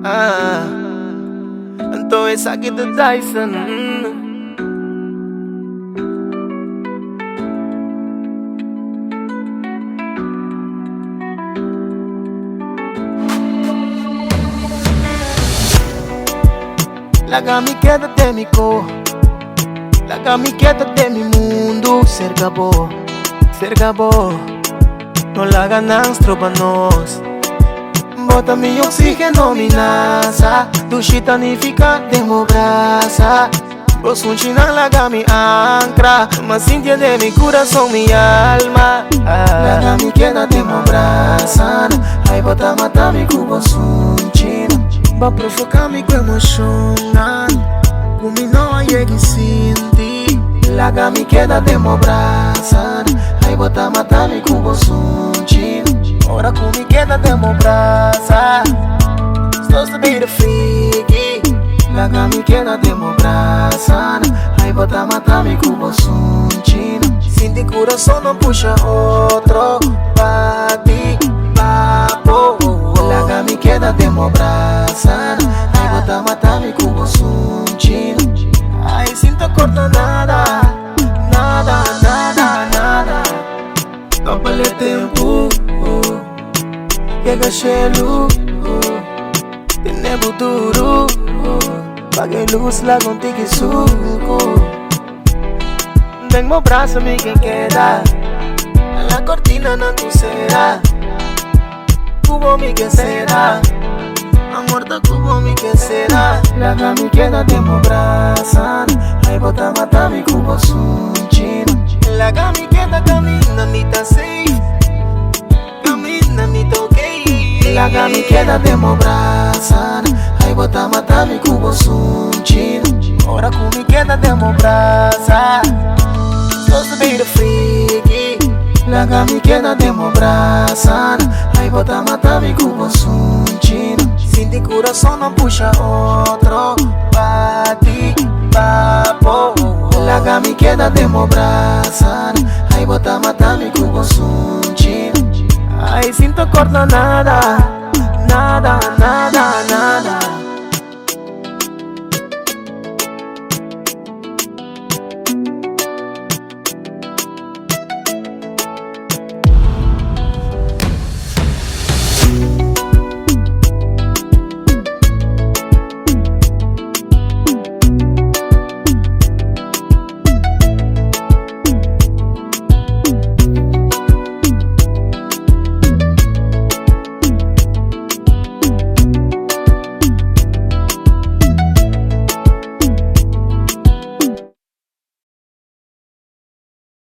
Ah, entonces aquí de Dyson. Larga mi quédate mi co, larga mi quédate mi mundo. Se acabó, no la ganas tropanos. Bota mi oxígeno, mi nasa. Dushita ni fica demo brasa. Prosunchina larga mi ancra. Mas entiende mi corazón, mi alma. Larga mi quédate mo brasa. Aí bota mata mi cubo sunchina. Va provocar mi emoción. Kumi no llegue sin ti. Larga mi quédate mo brasa. Aí bota mata mi cubo sunchina. Ora kumi quédate mo brasa. Supposed to be the freaky. Larga mi quédate mo brasa. Aí bota mata mi cubo sunchina. Sin ti corazón no puxa otro. Pa ti, papo. Larga mi quédate mo brasa. Aí bota mata mi cubo sunchina. Aí sinto corta nada. Nada, nada, nada. No vale tempo. Llega chelo. Tiene futuro. Pague luz lá contigo e suco. Tengo braço mi que queda. La cortina no tu será. Cubo mi que será. Amor da cubo mi que será. Larga mi quédate mo brasa. Aí bota mata mi cubo sunchina. Larga mi queda camina mi tá safe. Camina mi tá ok. Larga mi quédate mo brasa. Aí bota mata mi cubo sunchina. Ora kumi quédate mo brasa. Supposed to be the freaky. Larga mi quédate mo brasa. Aí bota mata mi cubo sunchina. Sin ti corazón no puxa otro. Pa ti, papo. Larga mi quédate mo brasa. Aí bota mata mi cubo sunchina. Aí sinto corta nada. Nada,